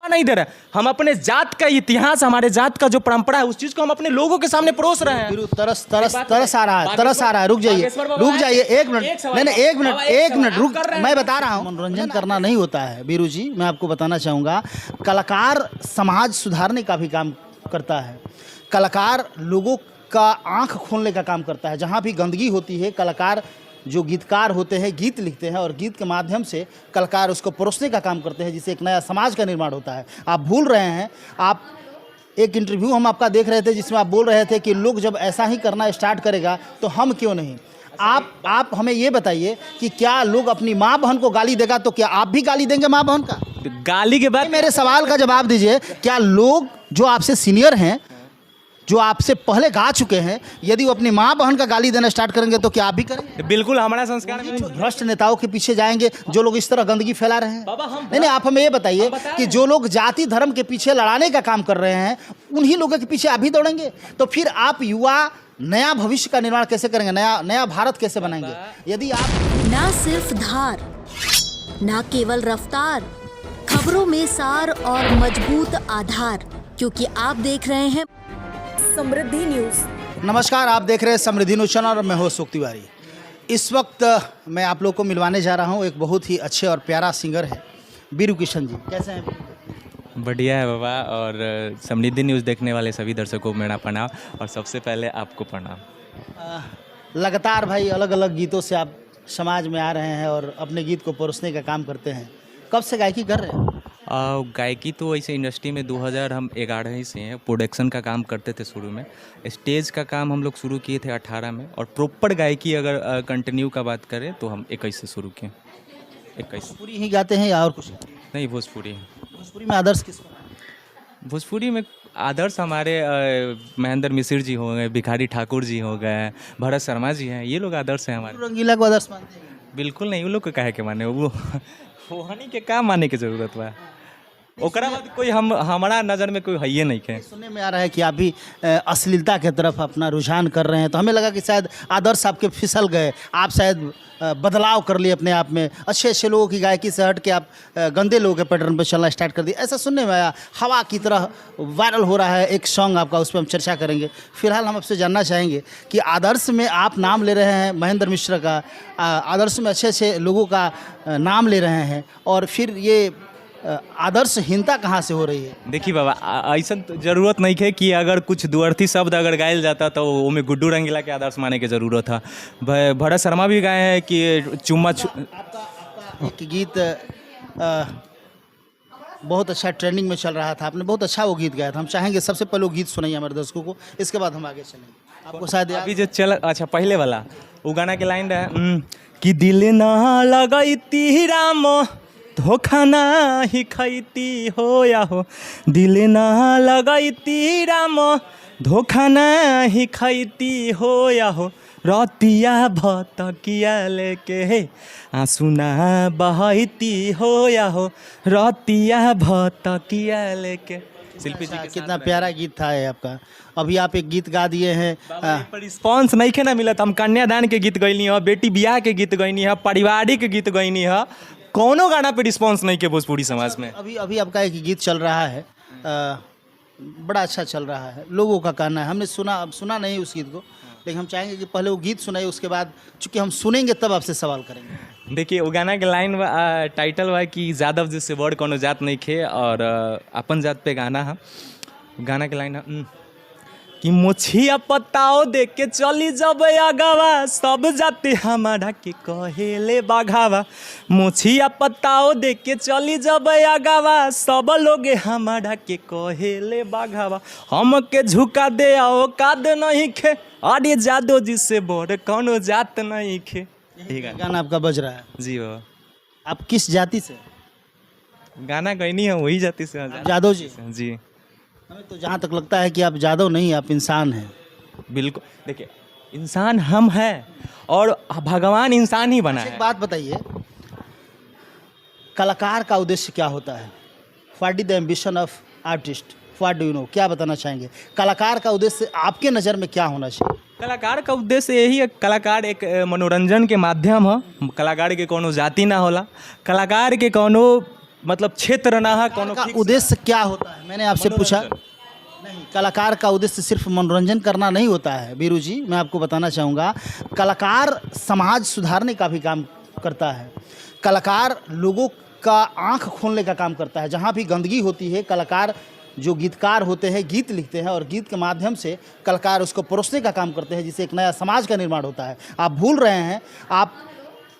नहीं दे रहे, हम अपने जात का इतिहास, हमारे जात का जो परंपरा है उस चीज को हम अपने लोगों के सामने परोस रहे हैं। तरस आ रहा है। रुक जाइए एक मिनट, नहीं एक मिनट रुक, मैं बता रहा हूँ। मनोरंजन करना नहीं होता है बीरू जी, मैं आपको बताना चाहूँगा। कलाकार समाज सुधारने का भी काम करता है, कलाकार लोगों का आंख खोलने का काम करता है। जहाँ भी गंदगी होती है, कलाकार जो गीतकार होते हैं गीत लिखते हैं और गीत के माध्यम से कलाकार उसको परोसने का काम करते हैं, जिससे एक नया समाज का निर्माण होता है। आप भूल रहे हैं, आप एक इंटरव्यू हम आपका देख रहे थे जिसमें आप बोल रहे थे कि लोग जब ऐसा ही करना स्टार्ट करेगा तो हम क्यों नहीं। आप हमें ये बताइए कि क्या लोग अपनी माँ बहन को गाली देगा तो क्या आप भी गाली देंगे माँ बहन का? गाली के बाद मेरे सवाल का जवाब दीजिए। क्या लोग जो आपसे सीनियर हैं, जो आपसे पहले गा चुके हैं, यदि वो अपनी माँ बहन का गाली देना स्टार्ट करेंगे तो क्या आप भी करेंगे? बिल्कुल, हमारा संस्कार में भ्रष्ट नेताओं के पीछे जाएंगे जो लोग इस तरह गंदगी फैला रहे हैं। नहीं, आप हमें ये बताइए कि जो लोग जाति धर्म के पीछे लड़ाने का काम कर रहे हैं उन्हीं लोगों के पीछे आप भी दौड़ेंगे, तो फिर आप युवा नया भविष्य का निर्माण कैसे करेंगे, नया भारत कैसे बनाएंगे? यदि आप ना सिर्फ धार, ना केवल रफ्तार, खबरों में सार और मजबूत आधार, क्योंकि आप देख रहे हैं समृद्धि न्यूज। नमस्कार, आप देख रहे हैं समृद्धि न्यूज चैनल और मैं हूं अशोक तिवारी। इस वक्त मैं आप लोग को मिलवाने जा रहा हूं, एक बहुत ही अच्छे और प्यारा सिंगर है बीरू किशन जी। कैसे हैं? बढ़िया है बाबा, और समृद्धि न्यूज़ देखने वाले सभी दर्शकों को मेरा प्रणाम, और सबसे पहले आपको प्रणाम। लगातार भाई अलग अलग गीतों से आप समाज में आ रहे हैं और अपने गीत को परोसने का काम करते हैं। कब से गायकी कर रहे हैं? गायकी तो ऐसे इंडस्ट्री में 2011 ही से हैं। प्रोडक्शन का काम करते थे शुरू में, स्टेज का काम हम लोग शुरू किए थे 18 में, और प्रॉपर गायकी अगर कंटिन्यू का बात करें तो हम 21 से शुरू किए। 21 पूरी ही गाते हैं या और कुछ? नहीं, भोजपुरी। भोजपुरी में आदर्श किसको? भोजपुरी में आदर्श हमारे महेंद्र मिश्र जी हो गए, भिखारी ठाकुर जी हो गए, भरत शर्मा जी हैं, ये लोग आदर्श हैं हमारे। रंगीला को आदर्श मानते हैं? बिल्कुल नहीं, वो लोग को काहे के माने, वो हनी के काम माने की जरूरत बा। ओकरा बाद कोई हमारा नज़र में कोई है नहीं है। सुनने में आ रहा है कि आप भी अश्लीलता के तरफ अपना रुझान कर रहे हैं, तो हमें लगा कि शायद आदर्श आपके फिसल गए, आप शायद बदलाव कर लिए अपने आप में, अच्छे लोगों की गायकी से हट के आप गंदे लोगों के पैटर्न पर चलना स्टार्ट कर दिए, ऐसा सुनने में आया। हवा की तरह वायरल हो रहा है एक सॉन्ग आपका, उस पर हम चर्चा करेंगे। फिलहाल हम आपसे जानना चाहेंगे कि आदर्श में आप नाम ले रहे हैं महेंद्र मिश्र का, आदर्श में अच्छे लोगों का नाम ले रहे हैं, और फिर ये आदर्शहीनता कहाँ से हो रही है? देखिए बाबा, ऐसा जरूरत नहीं है कि अगर कुछ दुअर्थी शब्द अगर गायल जाता तो वो में गुड्डू रंगीला के आदर्श माने की ज़रूरत था। भरत शर्मा भी गाए हैं कि चुम्मा आपका एक गीत बहुत अच्छा ट्रेंडिंग में चल रहा था, आपने बहुत अच्छा वो गीत गाया था। हम चाहेंगे सबसे पहले वो गीत सुनाइए हमारे दर्शकों को, इसके बाद हम आगे चलेंगे। आपको शायद अभी जो चल, अच्छा पहले वाला वो गाना के लाइन है कि दिल ना लगैती राम धोखा ना ही खैती हो या हो, दिल ना लगैती राम धोखा ना ही खैती हो या हो, रतिया भतकिया लेके आंसू ना बहती हो या हो, रतिया भतकिया लेके। शिल्पी जी कितना प्यारा गीत था ये आपका। अभी आप एक गीत गा दिए हैं, पर रिस्पॉन्स नहीं के ना मिलत। हम कन्यादान के गीत गैनी है, बेटी बियाह के गीत गैनी है, पारिवारिक गीत गैनी है, कौनो गाना पे रिस्पॉन्स नहीं के भोजपुरी समाज में। अभी आपका एक गीत चल रहा है, बड़ा अच्छा चल रहा है, लोगों का कहना है, हमने सुना नहीं उस गीत को, लेकिन हम चाहेंगे कि पहले वो गीत सुनाइए, उसके बाद चूँकि हम सुनेंगे तब आपसे सवाल करेंगे। देखिए, वो गाना के लाइन टाइटल बा कि यादव जी से बड़ कोनो जात नहीं खे, और अपन जात पे गाना है। गाना के लाइन है कि मोछिया पताओ देख के चली जब आगावा, सब जाति हमारा के कहेले बाघावा, मोछिया पताओ देख के चली जब आगावा, सब लोग हमारा के कहेले बाघावा, हम के झुका दे आओ काद नहीं खे, अरे जादो जी से बड़ कौनो जात नहीं खे। गाना आपका बज रहा है जी बाबा। आप किस जाति से? गाना गईनी है वही जाति से। जादव जी? जी। हमें तो जहाँ तक लगता है कि आप जादव नहीं, आप इंसान हैं। बिल्कुल, देखिए इंसान हम हैं और भगवान इंसान ही बना है। एक बात बताइए, कलाकार का उद्देश्य क्या होता है? What is the ambition of artist? What do you know? क्या बताना चाहेंगे? कलाकार का उद्देश्य आपके नज़र में क्या होना चाहिए? कलाकार का उद्देश्य यही है, कलाकार एक मनोरंजन के माध्यम है, कलाकार के कोनो जाति ना होला, कलाकार के कोनो मतलब क्षेत्र ना है कोनो का fix- उद्देश्य क्या होता है, मैंने आपसे पूछा। नहीं, कलाकार का उद्देश्य सिर्फ मनोरंजन करना नहीं होता है बीरू जी, मैं आपको बताना चाहूँगा। कलाकार समाज सुधारने का भी काम करता है। कलाकार लोगों का आंख खोलने का काम करता है। जहाँ भी गंदगी होती है, कलाकार जो गीतकार होते हैं गीत लिखते हैं और गीत के माध्यम से कलाकार उसको परोसने का काम करते हैं, जिससे एक नया समाज का निर्माण होता है। आप भूल रहे हैं, आप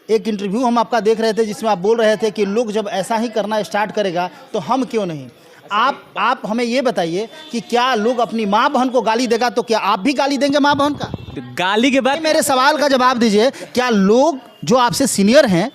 एक इंटरव्यू हम आपका देख रहे थे जिसमें आप बोल रहे थे कि लोग जब ऐसा ही करना स्टार्ट करेगा तो हम क्यों नहीं। आप हमें ये बताइए कि क्या लोग अपनी माँ बहन को गाली देगा तो क्या आप भी गाली देंगे माँ बहन का? गाली के बाद मेरे सवाल का जवाब दीजिए। क्या लोग जो आपसे सीनियर हैं,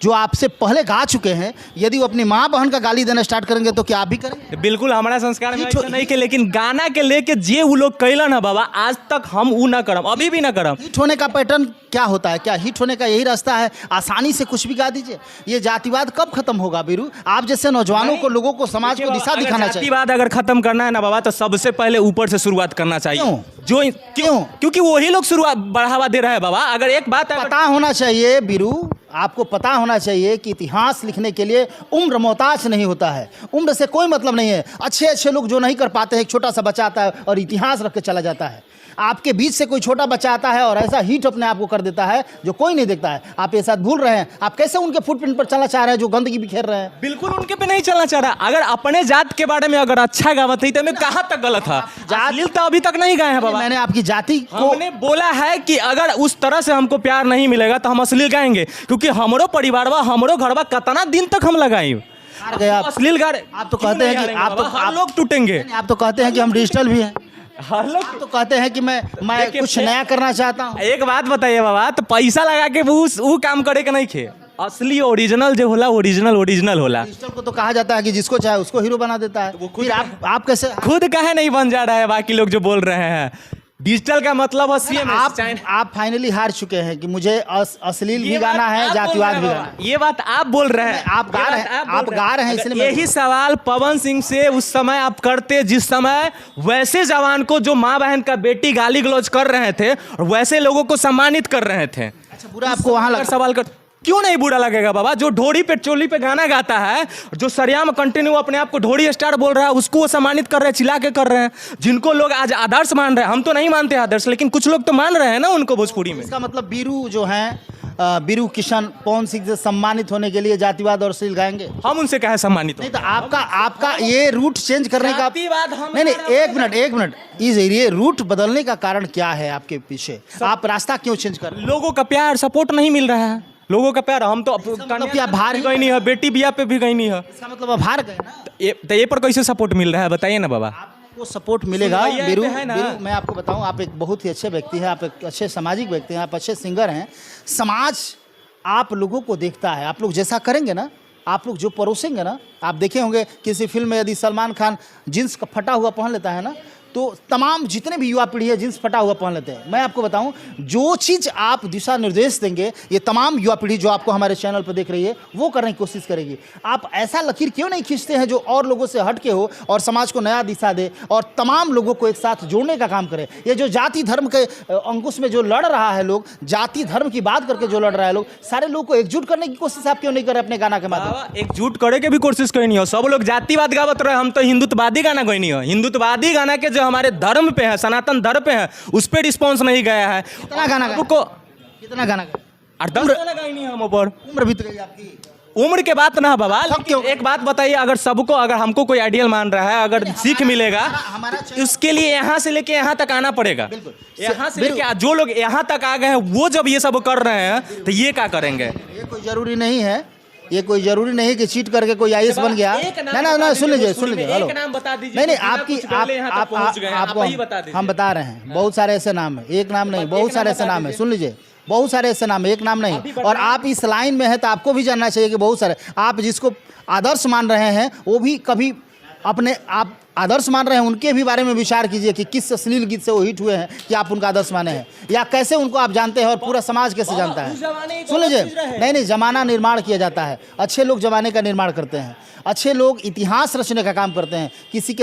जो आपसे पहले गा चुके हैं, यदि वो अपनी माँ बहन का गाली देना स्टार्ट करेंगे तो क्या आप भी करेंगे? बिल्कुल हमारा संस्कार में ऐसा नहीं के, लेकिन गाना के लेके जे वो लोग कैलन है बाबा, आज तक हम वो ना करम, अभी भी ना करम। हिट होने का पैटर्न क्या होता है? क्या हिट होने का यही रास्ता है आसानी से कुछ भी गा दीजिए? ये जातिवाद कब खत्म होगा बीरू? आप जैसे नौजवानों को, लोगों को, समाज को दिशा दिखाना चाहिए। जातिवाद अगर खत्म करना है ना बाबा, तो सबसे पहले ऊपर से शुरुआत करना चाहिए। क्यों? जो क्यों? क्योंकि वही लोग शुरुआत बढ़ावा दे रहे हैं बाबा। अगर एक बात पता होना चाहिए बीरू, आपको पता होना चाहिए कि इतिहास लिखने के लिए उम्र मोहताज नहीं होता है। उम्र से कोई मतलब नहीं है। अच्छे अच्छे लोग जो नहीं कर पाते हैं, एक छोटा सा बच्चा आता है और इतिहास रख के चला जाता है। आपके बीच से कोई छोटा बच्चा आता है और ऐसा हिट अपने आप को कर देता है जो कोई नहीं देखता है। आप ये साथ भूल रहे हैं। आप कैसे उनके फुटप्रिंट पर चलना चाह रहे हैं जो गंदगी बिखेर रहे हैं? बिल्कुल उनके पे नहीं चलना चाह रहा। अगर अपने जात के बारे में अगर अच्छा गावत है तो हमें कहाँ तक गलत है? अश्लीलता अभी तक नहीं गाए हैं बाबा। मैंने आपकी जाति को हमने बोला है कि अगर उस तरह से हमको प्यार नहीं मिलेगा तो हम अश्लील गाएंगे, क्योंकि हमरो परिवारवा, हमरो घरवा कितना दिन तक हम लगाए हार गए आप। अश्लील गाने। आप तो कहते हैं कि आप लोग टूटेंगे। आप तो कहते हैं कि हम डिजिटल भी हैं। हर लोग आप तो कहते हैं कि मैं देखिए, कुछ नया करना चाहता हूँ। एक बात बताइए बाबा, तो पैसा लगा के वो काम करे के नहीं खे। असली ओरिजिनल जो होला, ओरिजिनल होला। डिजिटल को तो कहा जाता है कि जिसको चाहे उसको हीरो बना देता है। फिर आप कैसे? खुद काहे नहीं बन जा रहा है? बाकी लोग जो बोल रहे हैं डिजिटल का मतलब आप फाइनली हार चुके हैं कि मुझे अश्लील भी गाना है, जातिवाद भी गाना है। ये बात आप बोल रहे हैं। आप गा रहे हैं इसलिए यही सवाल पवन सिंह से उस समय आप करते, जिस समय वैसे जवान को जो माँ बहन का बेटी गाली गलौज कर रहे थे और वैसे लोगों को सम्मानित कर रहे थे। अच्छा, बुरा आपको वहां लगा? सवाल कर, क्यों नहीं बुरा लगेगा बाबा? जो ढोड़ी पे चोली पे गाना गाता है, जो सरियाम कंटिन्यू अपने आप को ढोड़ी स्टार बोल रहा है, उसको वो सम्मानित कर रहे हैं, चिल्ला के कर रहे हैं। जिनको लोग आज आदर्श मान रहे हैं, हम तो नहीं मानते आदर्श, लेकिन कुछ लोग तो मान रहे हैं ना उनको भोजपुरी में। इसका मतलब बीरू जो हैं, बीरू किशन, पवन सिंह से सम्मानित होने के लिए जातिवाद और अश्लील गाएंगे? हम उनसे कहे सम्मानित? नहीं, तो आपका ये रूट चेंज करने का जातिवाद हम नहीं, एक मिनट ये रूट बदलने का कारण क्या है आपके पीछे? आप रास्ता क्यों चेंज कर रहे हैं? लोगों का प्यार सपोर्ट नहीं मिल रहा है। लोगों का प्यार, हम तो मतलब कि आप बाहर गई नहीं है, बेटी बिया पे भी गई नहीं है। इसका मतलब आप हार गए ना? ये पर कैसे सपोर्ट मिल रहा है बताइए ना बाबा। आपको सपोर्ट मिलेगा सुनवाइया बीरू। पे है ना। बीरू, मैं आपको बताऊं, आप एक बहुत ही अच्छे व्यक्ति हैं, आप एक अच्छे सामाजिक व्यक्ति हैं, आप अच्छे सिंगर हैं। समाज आप लोगों को देखता है। आप लोग जैसा करेंगे ना, आप लोग जो परोसेंगे ना, आप देखे होंगे किसी फिल्म में यदि सलमान खान जींस का फटा हुआ पहन लेता है ना, तो तमाम जितने भी युवा पीढ़ी है जींस फटा हुआ पहन लेते हैं। मैं आपको बताऊं, जो चीज़ आप दिशा निर्देश देंगे, ये तमाम युवा पीढ़ी जो आपको हमारे चैनल पर देख रही है वो करने की कोशिश करेगी। आप ऐसा लकीर क्यों नहीं खींचते हैं जो और लोगों से हट के हो और समाज को नया दिशा दे और तमाम लोगों को एक साथ जोड़ने का काम करे? ये जो जाति धर्म के अंकुश में जो लड़ रहा है लोग, जाति धर्म की बात करके जो लड़ रहा है लोग, सारे लोग को एकजुट करने की कोशिश आप क्यों नहीं कर रहे अपने गाना के माध्यम? एकजुट करे के भी कोशिश कोई नहीं हो। सब लोग जातिवाद गावत रहे, हम तो हिंदुत्ववादी गाना कोई नहीं हो। हिंदुत्ववादी गाना के जो हमारे धर्म पे है, सनातन धर्म पे है, उस पे रिस्पॉन्स नहीं गया है। कितना गाना कितना गाना गाया? 8-10 गाना गाई नहीं हम ऊपर। उम्र बीत गई आपकी। उम्र के बात ना बाबा, लेकिन एक बात बताइए, अगर हमको कोई आइडियल मान रहा है, अगर सीख मिलेगा, उसके लिए यहाँ से लेके यहाँ तक आना पड़ेगा। यहाँ से लेके जो लोग यहाँ तक आ गए हैं, वो जब ये सब कर रहे हैं तो ये क्या करेंगे? ये कोई जरूरी नहीं है, ये कोई जरूरी नहीं कि चीट करके कोई आईएएस बन गया। ना सुन लीजिए हेलो, नहीं आपको हम बता रहे हैं, बहुत सारे ऐसे नाम है, एक नाम नहीं, बहुत सारे ऐसे नाम है। सुन लीजिए, बहुत सारे ऐसे नाम है, एक नाम नहीं। और आप इस लाइन में है तो आपको भी जानना चाहिए कि बहुत सारे, आप जिसको आदर्श मान रहे हैं वो भी कभी अपने आदर्श मान रहे हैं उनके भी बारे में विचार कीजिए कि किस अश्लील गीत से वो हिट हुए हैं कि आप उनका आदर्श माने हैं, या कैसे उनको आप जानते हैं और पूरा समाज कैसे जानता है। सुन लीजिए, नहीं, जमाना निर्माण किया जाता है, अच्छे लोग जमाने का निर्माण करते हैं, अच्छे लोग इतिहास रचने का काम करते हैं, किसी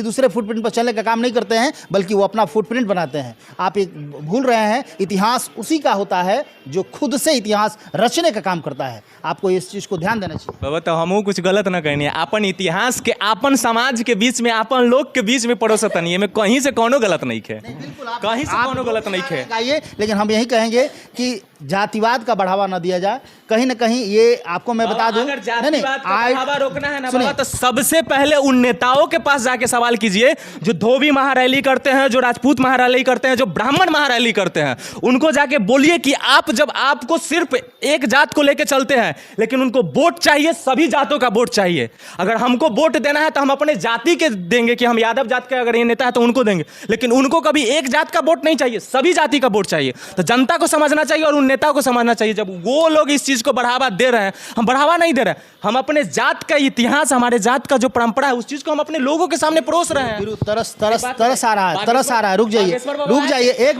दूसरे फुटप्रिंट पर चलने का काम नहीं करते हैं, बल्कि वो अपना फुटप्रिंट बनाते हैं। आप एक भूल रहे हैं, इतिहास उसी का होता है जो खुद से इतिहास रचने का काम करता है। आपको इस चीज़ को ध्यान देना चाहिए। बाबा, तो हमहू कुछ गलत ना कहनी है, अपन इतिहास के अपन समाज के बीच में अपन लोग के बीच में पड़ोसतनी है, में कहीं से कोनो गलत नहीं खे, कहीं से कोनो गलत नहीं खे। लेकिन हम यही कहेंगे कि जातिवाद का बढ़ावा न दिया जाए। कहीं ना कहीं ये आपको मैं बता दूं, अगर जातिवाद का बढ़ावा रोकना है ना बाबा, तो सबसे पहले उन नेताओं के पास जाके सवाल कीजिए जो धोबी महारैली करते हैं, जो राजपूत महारैली करते हैं, जो ब्राह्मण महारैली करते हैं। उनको जाके बोलिए कि आप जब आपको सिर्फ एक जात को लेके चलते हैं, लेकिन उनको वोट चाहिए, सभी जातों का वोट चाहिए। अगर हमको वोट देना है तो हम अपने जाति के देंगे, कि हम यादव जात के अगर ये नेता है तो उनको देंगे, लेकिन उनको कभी एक जात का वोट नहीं चाहिए, सभी जाति का वोट चाहिए। तो जनता को समझना चाहिए और उन नेताओं को समझना चाहिए। जब वो लोग इस चीज को बढ़ावा दे रहे हैं, हम बढ़ावा नहीं दे रहे हैं, हम अपने जात का इतिहास, हमारे जात का जो परंपरा है, उस चीज को हम अपने लोगों के सामने परोस रहे हैं। तरस आ रहा है, रुक जाइए, एक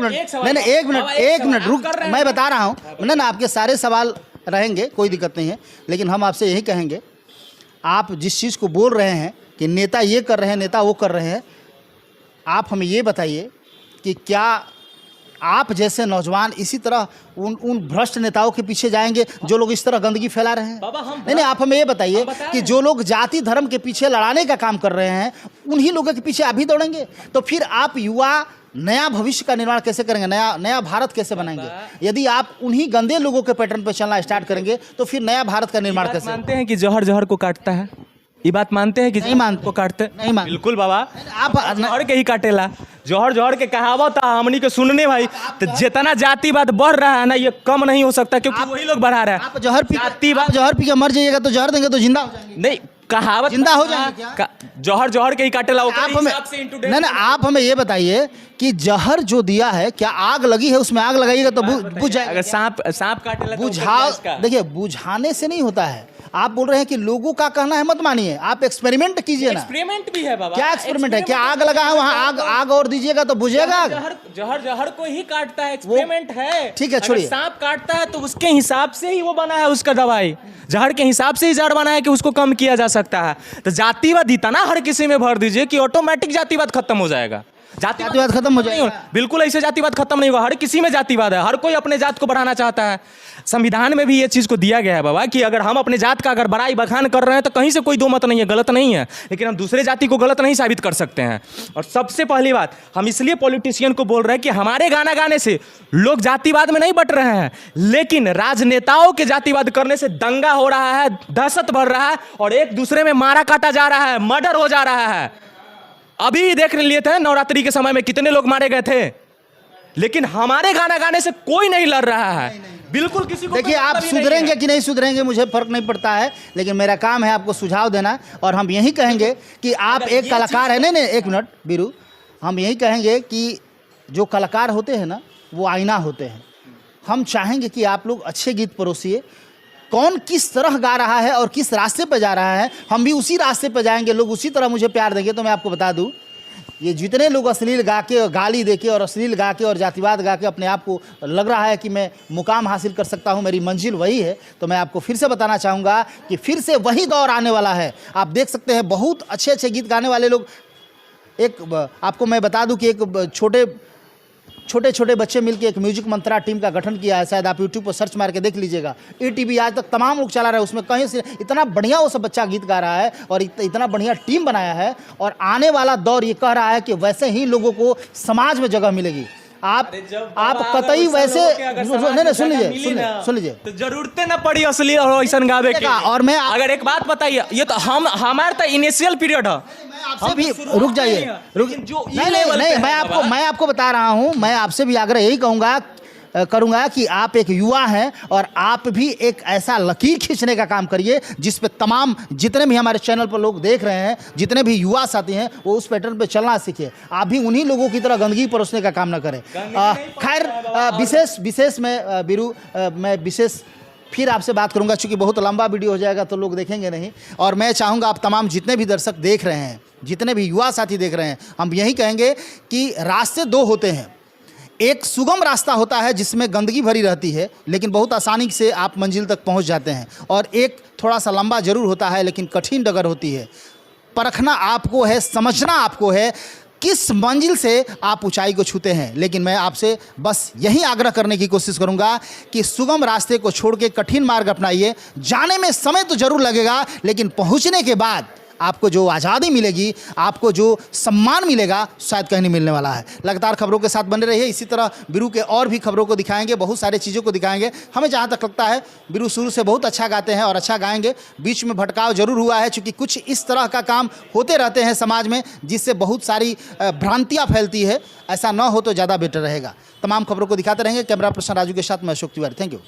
मिनट रुक, मैं बता रहा हूँ ना, आपके सारे सवाल रहेंगे, कोई दिक्कत नहीं है, लेकिन हम आपसे यही कहेंगे, आप जिस चीज़ को बोल रहे हैं कि नेता ये कर रहे हैं, नेता वो कर रहे हैं, आप हमें ये बताइए कि क्या आप जैसे नौजवान इसी तरह उन भ्रष्ट नेताओं के पीछे जाएंगे जो लोग इस तरह गंदगी फैला रहे हैं? नहीं, आप हमें ये बताइए कि जो लोग जाति धर्म के पीछे लड़ाने का काम कर रहे हैं, उन्हीं लोगों के पीछे आप भी दौड़ेंगे? तो फिर आप युवा नया भविष्य का निर्माण कैसे करेंगे, नया भारत कैसे बनाएंगे? यदि आप उन्हीं गंदे लोगों के पैटर्न पर चलना स्टार्ट करेंगे तो फिर नया भारत का निर्माण कैसे? मानते हैं कि जहर जहर को काटता है? ये बात मानते हैं कि नहीं मानते को काटते? नहीं मानते। बिल्कुल बाबा, आप जहर के ही काटेला, जहर जहर के कहावत हमनी के सुनने भाई। तो जितना जातिवाद बढ़ रहा है ना, ये कम नहीं हो सकता, क्योंकि वही लोग बढ़ा रहे हैं। आप जहर पी के मर जाइएगा तो जहर देंगे तो जिंदा हो जाएंगे? नहीं, कहावत जिंदा हो जाएंगे क्या? जहर जहर के ही काटेला। आप हमें ये बताइए कि जहर जो दिया है, क्या आग लगी है उसमें आग लगाइएगा तो बुझ जाएगा? अगर सांप काटेला, देखिए, बुझाने से नहीं होता है। आप बोल रहे हैं कि लोगों का कहना है मत मानिए, आप एक्सपेरिमेंट कीजिए ना। एक्सपेरिमेंट भी है बाबा। क्या एक्सपेरिमेंट है? क्या आग लगा है वहाँ, आग और दीजिएगा तो बुझेगा? जहर जहर को ही काटता है, एक्सपेरिमेंट है। ठीक है, छोड़िए। सांप काटता है तो उसके हिसाब से ही वो बना है उसका दवाई, जहर के हिसाब से ही जहर बना है कि उसको कम किया जा सकता है। तो जातिवाद इतना हर किसी में भर दीजिए कि ऑटोमेटिक जातिवाद खत्म हो जाएगा। जातिवाद खत्म हो जाएगा? बिल्कुल ऐसे जातिवाद खत्म नहीं होगा। हर किसी में जातिवाद है, हर कोई अपने जात को बढ़ाना चाहता है। संविधान में भी ये चीज़ को दिया गया है बाबा कि अगर हम अपने जात का अगर बड़ाई बखान कर रहे हैं तो कहीं से कोई दो मत नहीं है, गलत नहीं है, लेकिन हम दूसरे जाति को गलत नहीं साबित कर सकते हैं। और सबसे पहली बात, हम इसलिए पॉलिटिशियन को बोल रहे हैं कि हमारे गाना गाने से लोग जातिवाद में नहीं बट रहे हैं, लेकिन राजनेताओं के जातिवाद करने से दंगा हो रहा है, दहशत बढ़ रहा है और एक दूसरे में मारा काटा जा रहा है, मर्डर हो जा रहा है। अभी देख लिए थे नवरात्रि के समय में कितने लोग मारे गए थे, लेकिन हमारे गाना गाने से कोई नहीं लड़ रहा है। बिल्कुल किसी को। देखिए, आप सुधरेंगे कि नहीं सुधरेंगे मुझे फर्क नहीं पड़ता है, लेकिन मेरा काम है आपको सुझाव देना। और हम यही कहेंगे कि आप एक कलाकार है। नहीं, एक मिनट बीरू, हम यही कहेंगे कि जो कलाकार होते हैं ना, वो आईना होते हैं। हम चाहेंगे कि आप लोग अच्छे गीत परोसिए, कौन किस तरह गा रहा है और किस रास्ते पर जा रहा है, हम भी उसी रास्ते पर जाएंगे, लोग उसी तरह मुझे प्यार देंगे। तो मैं आपको बता दूं, ये जितने लोग अश्लील गा के और गाली दे के और अश्लील गा के और जातिवाद गा के अपने आप को लग रहा है कि मैं मुकाम हासिल कर सकता हूं, मेरी मंजिल वही है, तो मैं आपको फिर से बताना चाहूँगा कि फिर से वही दौर आने वाला है। आप देख सकते हैं बहुत अच्छे अच्छे गीत गाने वाले लोग। एक आपको मैं बता दूं कि एक छोटे छोटे बच्चे मिलकर एक म्यूजिक मंत्रा टीम का गठन किया है, शायद आप यूट्यूब पर सर्च मार के देख लीजिएगा। ETV आज तक तमाम लोग चला रहे हैं, उसमें कहीं से इतना बढ़िया वो सब बच्चा गीत गा रहा है और इतना बढ़िया टीम बनाया है। और आने वाला दौर ये कह रहा है कि वैसे ही लोगों को समाज में जगह मिलेगी। आप कतई वैसे नहीं, सुन लीजिए, तो जरूरत ना पड़ी असली और ऐसा गावे के। और मैं अगर एक बात बताइए, ये तो हमारे तो इनिशियल पीरियड है, आपसे भी रुक जाइए, नहीं, मैं आपको बता रहा हूं, मैं आपसे भी आग्रह यही करूंगा कि आप एक युवा हैं और आप भी एक ऐसा लकीर खींचने का काम करिए जिस पे तमाम जितने भी हमारे चैनल पर लोग देख रहे हैं, जितने भी युवा साथी हैं, वो उस पैटर्न पे चलना सीखे। आप भी उन्हीं लोगों की तरह गंदगी परोसने का काम ना करें। खैर, विशेष में बीरू, मैं विशेष फिर आपसे बात करूंगा, चूँकि बहुत लंबा वीडियो हो जाएगा तो लोग देखेंगे नहीं। और मैं चाहूँगा आप तमाम जितने भी दर्शक देख रहे हैं, जितने भी युवा साथी देख रहे हैं, हम यही कहेंगे कि रास्ते दो होते हैं। एक सुगम रास्ता होता है जिसमें गंदगी भरी रहती है लेकिन बहुत आसानी से आप मंजिल तक पहुंच जाते हैं, और एक थोड़ा सा लंबा जरूर होता है लेकिन कठिन डगर होती है। परखना आपको है, समझना आपको है किस मंजिल से आप ऊंचाई को छूते हैं। लेकिन मैं आपसे बस यही आग्रह करने की कोशिश करूंगा कि सुगम रास्ते को छोड़ के कठिन मार्ग अपनाइए। जाने में समय तो जरूर लगेगा लेकिन पहुंचने के बाद आपको जो आज़ादी मिलेगी, आपको जो सम्मान मिलेगा, शायद कहीं नहीं मिलने वाला है। लगातार खबरों के साथ बने रहिए। इसी तरह बीरू के और भी खबरों को दिखाएंगे, बहुत सारी चीज़ों को दिखाएंगे। हमें जहाँ तक लगता है बीरू शुरू से बहुत अच्छा गाते हैं और अच्छा गाएंगे। बीच में भटकाव जरूर हुआ है क्योंकि कुछ इस तरह का काम होते रहते हैं समाज में जिससे बहुत सारी भ्रांतियाँ फैलती है। ऐसा न हो तो ज़्यादा बेटर रहेगा। तमाम खबरों को दिखाते रहेंगे। कैमरा पर्सन राजू के साथ मैं अशोक तिवारी। Thank you.